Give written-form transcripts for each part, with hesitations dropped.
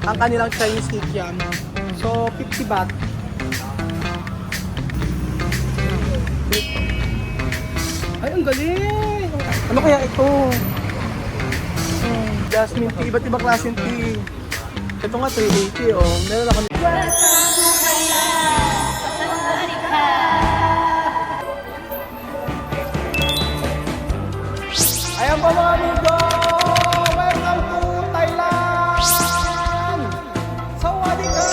ang kanilang Chinese kikiam. So, 50 baht. Ay, ang galing! Ano kaya ito? Jasmine tea, iba't ibang klaseng tea. Ito nga, 380 oh. Meron ako. Ayan po mga amigo! Welcome to Thailand! Sawadika!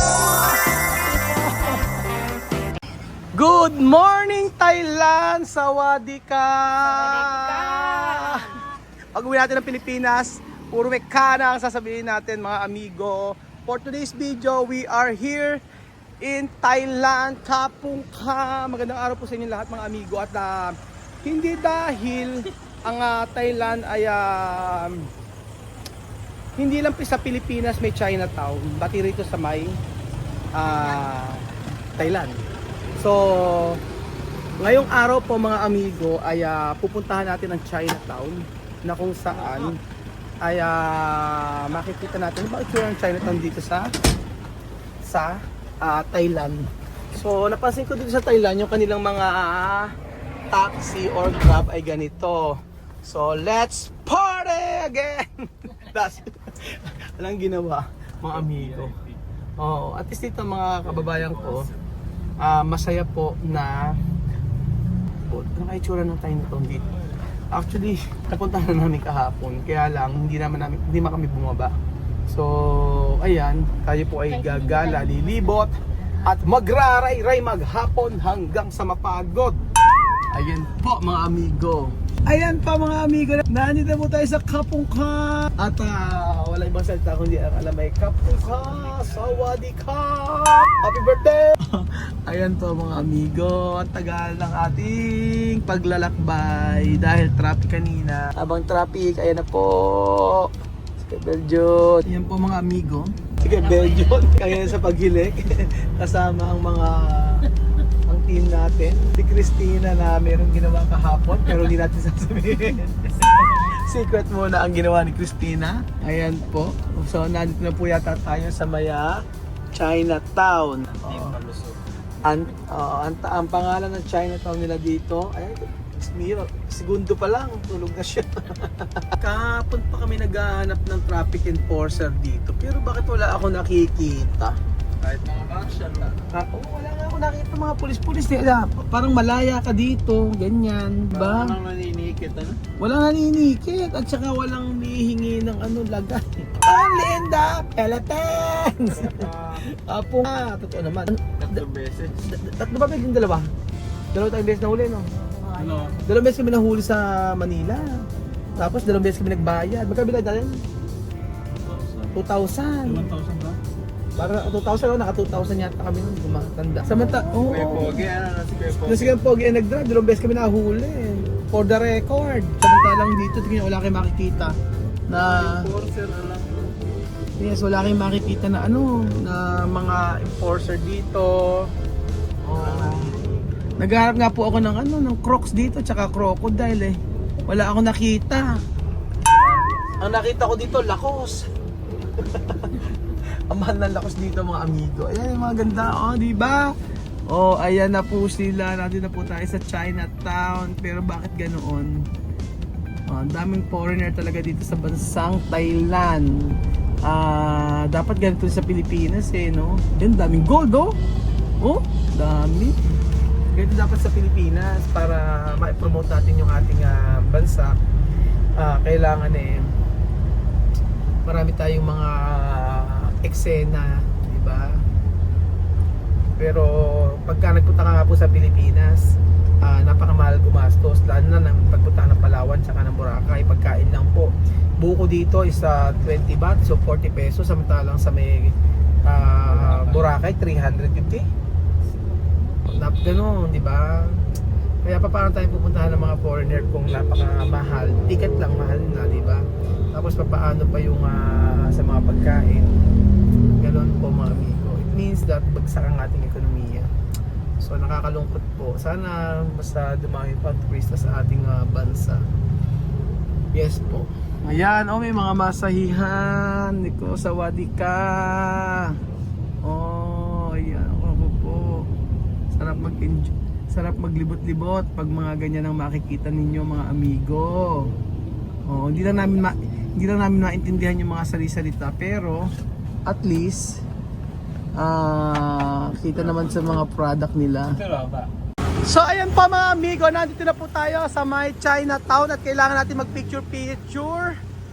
Good morning Thailand! Sawadika! Pag-uwi natin ng Pilipinas, puro weka na ang sasabihin natin mga amigo. For today's video, we are here in Thailand, Kapung Ka. Magandang araw po sa inyo lahat mga amigo. At hindi dahil ang Thailand ay hindi lang sa Pilipinas may Chinatown, pati rito sa may Thailand. So, ngayong araw po mga amigo ay pupuntahan natin ang Chinatown na kung saan ay makikita natin bakit yung Chinatown dito sa Thailand. So, napansin ko dito sa Thailand yung kanilang mga taxi or grab ay ganito. So, let's party again! That's walang ginawa, mga amigo. Oh, at least dito mga kababayan ko, masaya po na ano kaya itsura ng Chinatown dito. Actually, napuntahan na namin kahapon, kaya lang hindi man kami bumaba. So, ayan, tayo po ay gagala, lilibot at magraray-ray maghapon hanggang sa mapagod. Ayan po mga amigo. Ayan pa mga amigo, nandito po tayo sa Kapung Ka. At wala ibang salita kundi ang alam ay Kapung Ka, Sawadika, happy birthday! Ayan po mga amigo, ang tagal ng ating paglalakbay dahil traffic kanina. Habang traffic, ayan na po. Sige Belgium. Ayan po mga amigo. Sige Belgium, kaya sa paghilik. Kasama ang mga team natin, si Christina na mayroong ginawa kahapon pero hindi natin sasabihin. Secret muna ang ginawa ni Christina. Ayan po. So nandito na po yata tayo sa maya Chinatown. Ang pangalan ng Chinatown nila dito, ayan, segundo pa lang, tulog na siya. Kahapon pa kami naghahanap ng traffic enforcer dito pero bakit wala ako nakikita? Kahit mga marshal na. Wala nga ako nakita mga pulis-pulis. Parang malaya ka dito, ganyan, ba? Walang naninikit, ano? Walang naninikit at saka walang nihingi ng lagay. Linda! Peletens! Apo nga, totoo naman. Tatlong beses. Tatlo ba yung dalawa? Dalawa tayong beses nahuli, no? Ano? Dalawang beses kami nahuli sa Manila. Tapos dalawang beses kami nagbayad. Magkabila dahil? 2,000. 2,000 ba? Para 2,000 naka 2,000 yata kami nung gumatanda. Samanta, Kuya Pogi, si Kuya Pogi ay nag-drive, dalawang beses kami nahuli. For the record. Samantalang dito, tingnan wala kayong makikita na enforcer lang. Yes, wala kayong makikita na na mga enforcer dito. Naghahanap nga po ako ng Crocs dito, tsaka crocodile eh. Wala akong nakita. Ang nakita ko dito, Lacoste. Ang mahal ng Lacoste dito mga amigo. Ayan yung mga ganda, di ba? Ayan na po sila. Nandito na po tayo sa Chinatown. Pero bakit ganoon? Ang daming foreigner talaga dito sa bansang Thailand. Dapat ganito sa Pilipinas eh, no? Yan, daming gold, dami. Ganito dapat sa Pilipinas para ma-promote natin yung ating bansa. Kailangan marami tayong mga eksena, di ba? Pero pagka nagpunta ka nga po sa Pilipinas, napakamahal gumastos, lalo na ng pagpunta ng Palawan tsaka ng Boracay, pagkain lang po. Buko dito is 20 baht, so 40 pesos, samantalang sa may Boracay 350. Ganoon, di ba? Kaya pa paano tayo pupuntahan ng mga foreigner kung napakamahal, ticket lang mahal na, di ba? Tapos paano pa yung sa mga pagkain. Ganon po mga amigo. It means that bagsak ang ating ekonomiya. So nakakalungkot po. Sana basta dumami pa ang turista sa ating bansa. Yes po. Ayan, oh, may mga masahihan. Niko, sawadika. Oh, ayan, ako po. Sarap mag-enjoy. Sarap maglibot-libot pag mga ganyan ang makikita ninyo mga amigo. Oh, hindi lang namin maintindihan yung mga salita pero at least kita naman sa mga product nila. So ayan po mga amigo, nandito na po tayo sa may Chinatown at kailangan natin mag-picture.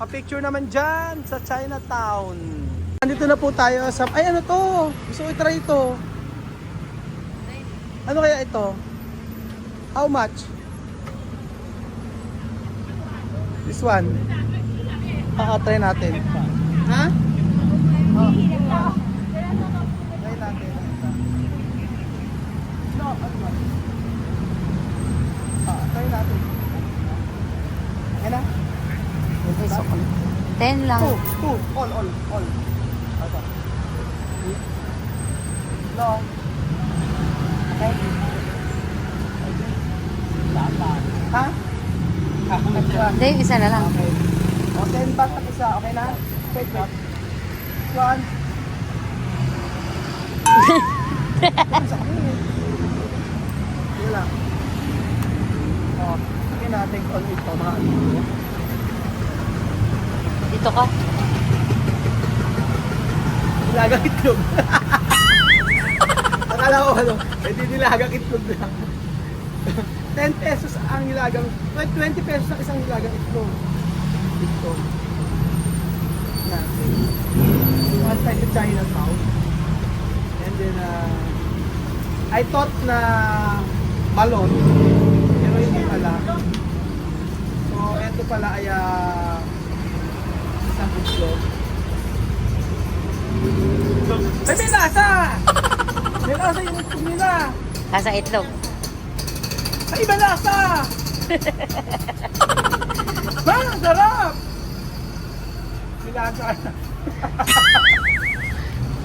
Pa-picture naman dyan sa Chinatown. Nandito na po tayo sa... Ay ano to? Gusto ko i-try ito. Ano kaya ito? How much? This one. Try natin. Ha? Oh. Try natin. No, ano ba? Try natin. Ayan na. 10 lang. Two. All. Ito. No. Okay. Ha? Hindi, isa na lang. Okay. O, 10 baht ang isa. Okay na? Wait. One. Yun lang. O, okay natin on ito mga amigo. Dito ka. Nilagang itlog. Akala ko ano, hindi nilagang itlog lang. 10 pesos ang nilagang, 20 pesos ang isang nilagang itlog. Ito. Natin. One time to Chinatown. And then, I thought na malon, pero hindi pala. So, eto pala ay isang itlog. Ay, may lasa! May lasa yung itlog nila. Kasa itlog. Ay, iba lasa! Man, ang sarap! Nilaga.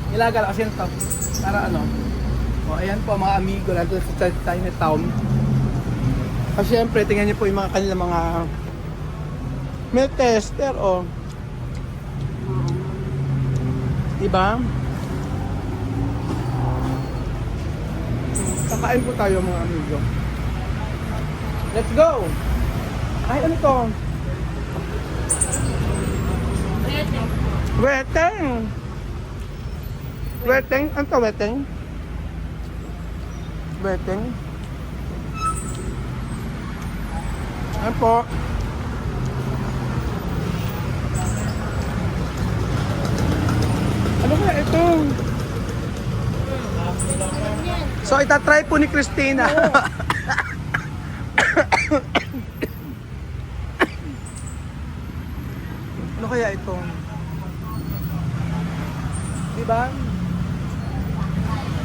Nilaga lang kasi ito. Para ano. O, ayan po mga amigo natin sa Chinatown. Kasi syempre, tingnan niyo po yung mga kanilang mga milk tester, o. Diba? Kakain po tayo mga amigo. Let's go! Ay, ano to? Weteng! Weteng? Ano to, weteng? Weteng? Ayan po. Ano kaya ito? So, itatry po ni Christina. Ano kaya ito? Diba?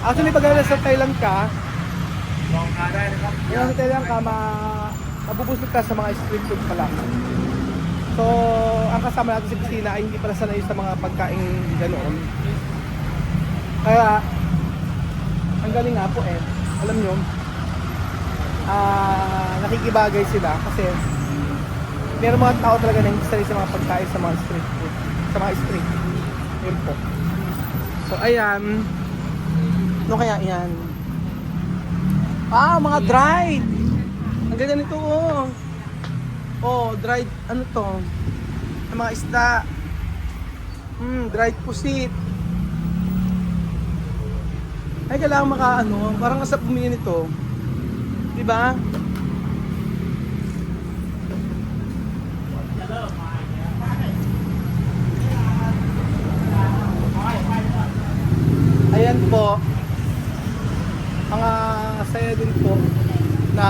Actually, pag nasa Thailand ka, sa Thailand ka, mabubusog ka sa mga street food pa lang. So, ang kasama natin si Christina ay hindi pala sanay sa mga pagkain ganoon. Kaya, ang galing nga po alam nyo, nakikibagay sila kasi meron mga tao talaga na hindi sanay sa mga pagkain sa mga street food, sa mga street. Yun po. So, ayan. Ano kaya yan? Mga dried! Ang ganda nito, oh. Oh, dried, ano to? Ang mga isda. Dried pusit. Ay, kailangan parang kasap bumili nito. Diba? Ayan po. Mga saya din po na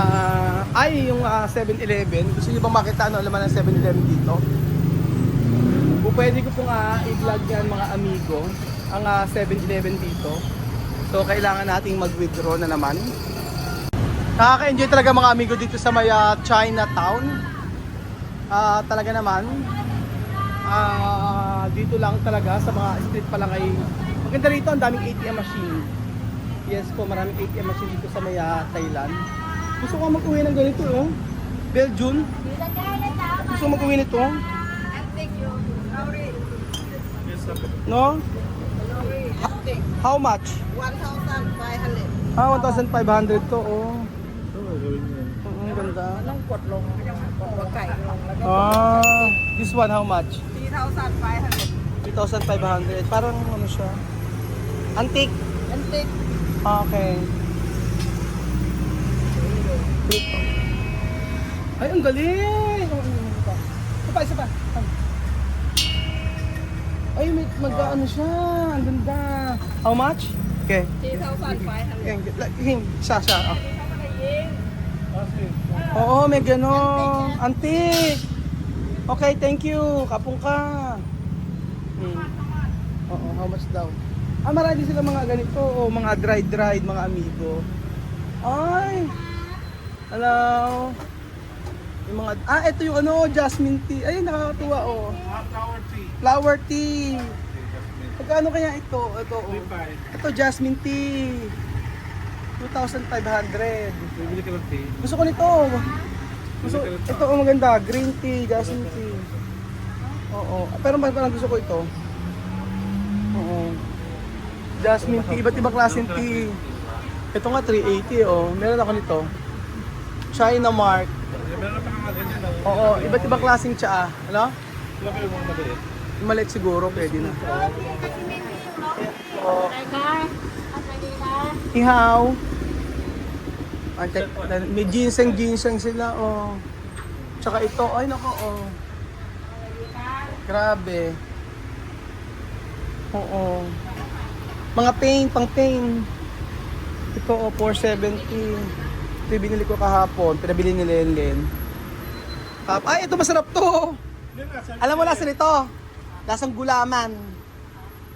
yung 7-Eleven. Gusto niyo bang makita ano laman ng 7-Eleven dito? Kung pwede ko pong i-vlog yan mga amigo ang 7-Eleven dito. So kailangan nating mag-withdraw na naman. Nakaka-enjoy talaga mga amigo dito sa may Chinatown. Talaga naman dito lang talaga sa mga street pa lang ay maganda rito, ang daming ATM machine. Yes po, maraming ATM machine dito sa may Thailand. Gusto ko mag-uwi ng ganito, oh. Belgium. Gusto ko mag-uwi nito. No? How much? 1,500. Ah, 1,500 to, oh. Ang ganda. Anong kod long? Kodไก่ลงแล้วก็ Ah, this one how much? 3,500. 3,500. Parang ano siya? Antique. Antique. Okay. Ay, ang galing! Isa pa. Ay, may mag-ano siya. Ang ganda. How much? Okay. 3,500. Okay. Siya. Oh. Oo, may gano'n. Antique. Okay, thank you. Kapong ka. Oo, how much daw? Ah, marami sila mga ganito. O, mga dried, mga amigo. Ay. Hello. Yung mga, ito yung ano, jasmine tea. Ay, nakakatuwa, oh. Flower tea. Magkano kaya ito? Ito, oh. Ito, jasmine tea. 2,500. Bibili ka ng tea? Gusto ko nito. Ito, oh, maganda. Green tea, jasmine tea. Oo. Pero parang gusto ko ito. Oo. Jasmine tea, iba't ibang klaseng tea. Ito nga 380, oh. Meron ako nito. China Mark. Meron pa nga ganyan. Oo, iba't ibang klaseng tsaa. Ano? Wala kayo mga maliit. Yung maliit siguro, pwede na. Oo. Ihaw. May ginseng sila, oh. Tsaka ito, ay nako, oh. Grabe. Oo. Mga pang pain. Ito, oh, 470. Ito yung binili ko kahapon, pinabili ni Lenlen. Ay, ito masarap to. Alam mo lasa nito? Lasang gulaman.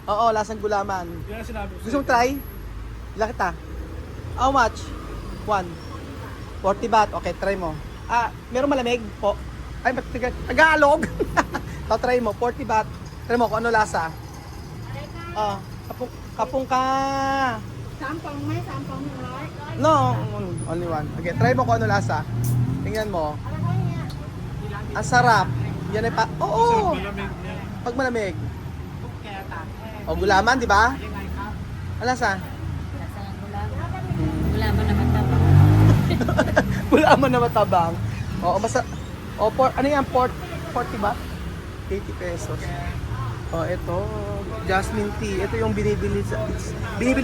Oo, lasang gulaman. Yan ang sinabi ko. Gusto mong try? Ilan kita? How much? 1. 40 baht. Okay, try mo. Meron malamig po. Ay, ba't Tagalog? So, try mo. 40 baht. Try mo kung ano lasa. Kapong ka. Sampang may, sampang 100. No, only one. Okay, try mo kung ano lasa. Tingnan mo. Ang sarap. Yan ay Oo! Malamig niya. Pag malamig. O, gulaman, di ba? Ang lasa? Gulaman na matabang. Gulaman na matabang. Oo, ano yan? 40 ba? 80 pesos. Oh, ito. Jasmine tea. Ito yung binibili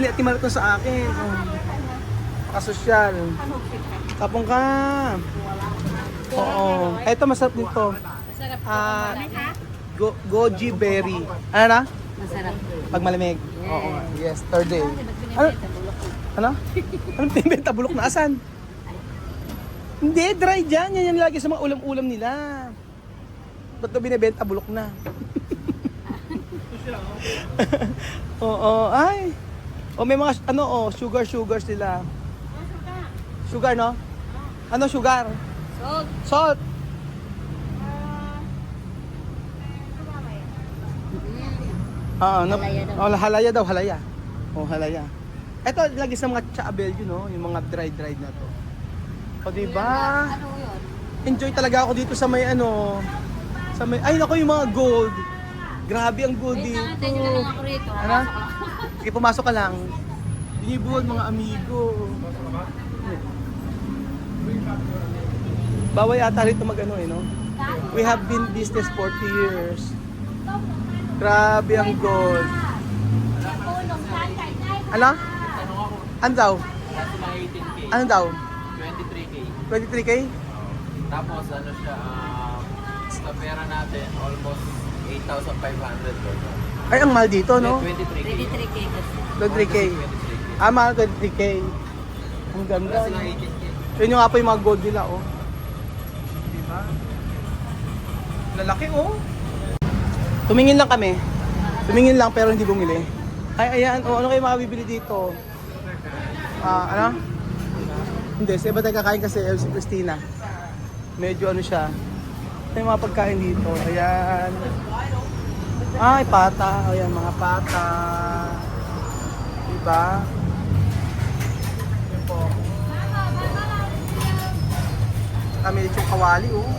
at Timaraton sa akin. Kasosyal. Kapong ka. Oo. Ito masarap dito. Masarap po. Goji berry. Ano na? Masarap. Pag malamig. Oo. Yes, third day. Ano? Anong pinibenta bulok na asan? Hindi, dry dyan. Yan yung lagi sa mga ulam-ulam nila. Ba't na binibenta bulok na? Oo, ay. May mga sugar sila. Sugar, no? Ano sugar? Salt. Halaya daw. Halaya. Halaya. Ito lagi sa mga tsaabel yun, no? Yung mga dried na to. O, diba? Ano yun? Enjoy talaga ako dito sa may ay nako, yung mga gold. Grabe ang gold dito. Tayo na lang ako rito. Ano? Sige, pumasok ka lang. Binibuhol mga amigo. Bawal yata rito no? We have been business 40 years. Grabe ang gold. Ano? Ano daw? Ano daw? 23K. 23K? Tapos ano siya, sa pera natin, almost 8,500 doon. Ay, ang mahal dito, no? 23K. 23K kasi. 23K. 23K. Mahal 23K. Ang ganda. Kasi No? nga 18K. Yun yung nga po yung mga gold nila, oh. Diba? Lalaki, oh. Tumingin lang kami. Tumingin lang pero hindi bumili. Ay, ayan. Oh, ano kayo makabibili dito? Ano? Hindi, sa iba tayo kakain kasi si Christina. Medyo ano siya. May mga pagkain dito. Ayan. Ay, pata. Ayan, mga pata. Diba? Yan po. Kami yung kawali, oh.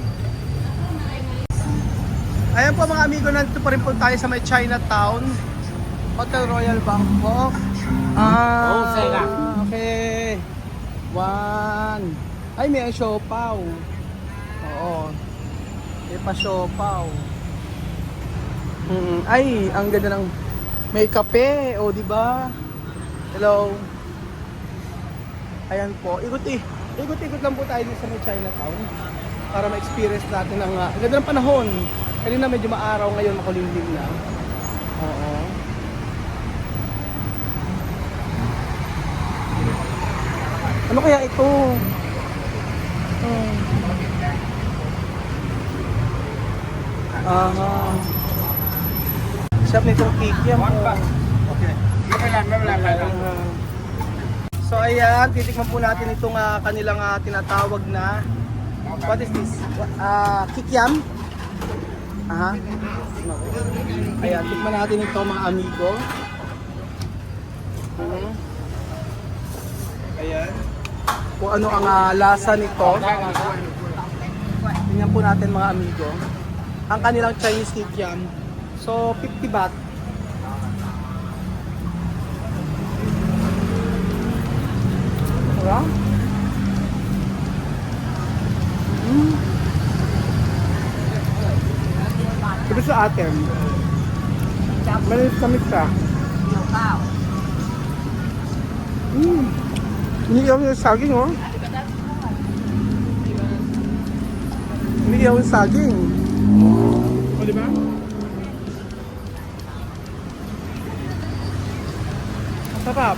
Ayan po mga amigo, nandito pa rin po tayo sa may Chinatown. Hotel Royal Bangkok. Oh, Sega. Okay. One. Ay, may siopaw. Oo. May pa siopaw. Ay, ang ganda ng may kape, o di ba? Hello. Ayan po. Ikot-ikot lang po tayo dito sa may Chinatown para ma-experience natin ang ganda ng panahon. Kanina medyo maaraw, ngayon makulimlim na. Oo. Ano kaya ito? Aha. Sarap nitong kikiam. Okay. So ayan, titikman po natin itong kanilang tinatawag na what is this? Kikiam? Aha. Ayan, tikman natin ito mga amigo. Ayan. Kung ano ang lasa nito. Tingnan po natin mga amigo. Ang kanilang Chinese kikiam. So 50 baht. Diba? Ito sa atin. Malis siya. Iniiyaw yung saging, oh. Iniiyaw yung saging. O, diba? Ang sarap.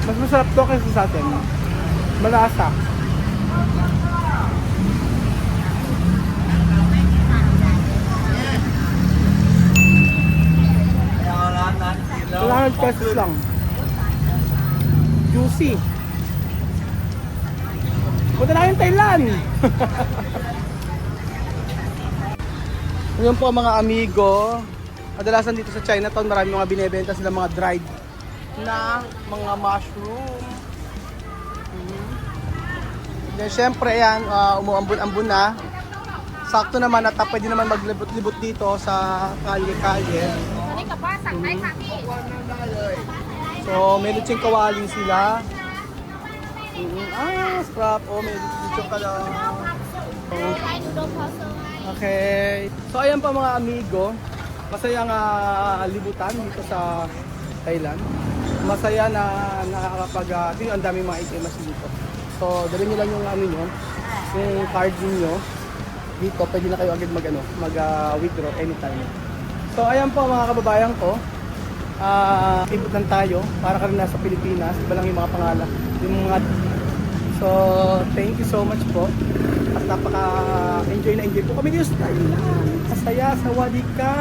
Mas masarap to kaysa sa atin. Malasa. $100 lang. Juicy. Punta na yung Thailand. Ngayon po mga amigo, kadalasan dito sa Chinatown marami mga binebenta sila mga dried na mga mushroom. Then syempre yan, umuambon-ambon na. Sakto naman at pwede naman maglibot-libot dito sa kalye-kalye. So may lutsing kawaling sila. Scrap. Oh, may lutsing ka lang. Okay. So ayan pa mga amigo. Masayang libutan dito sa Thailand. Masaya na nakakapag ang daming mga items dito. So dalhin niyo lang yung nyo, yung card niyo. Dito pwede na kayo agad mag-withdraw anytime. So ayan po mga kababayan ko. Ibutan tayo para ka rin nasa Pilipinas. Iba lang yung mga pangalan. So thank you so much po. At napaka-enjoy na enjoy po kami dito sa Thailand. Masaya sa Wadika.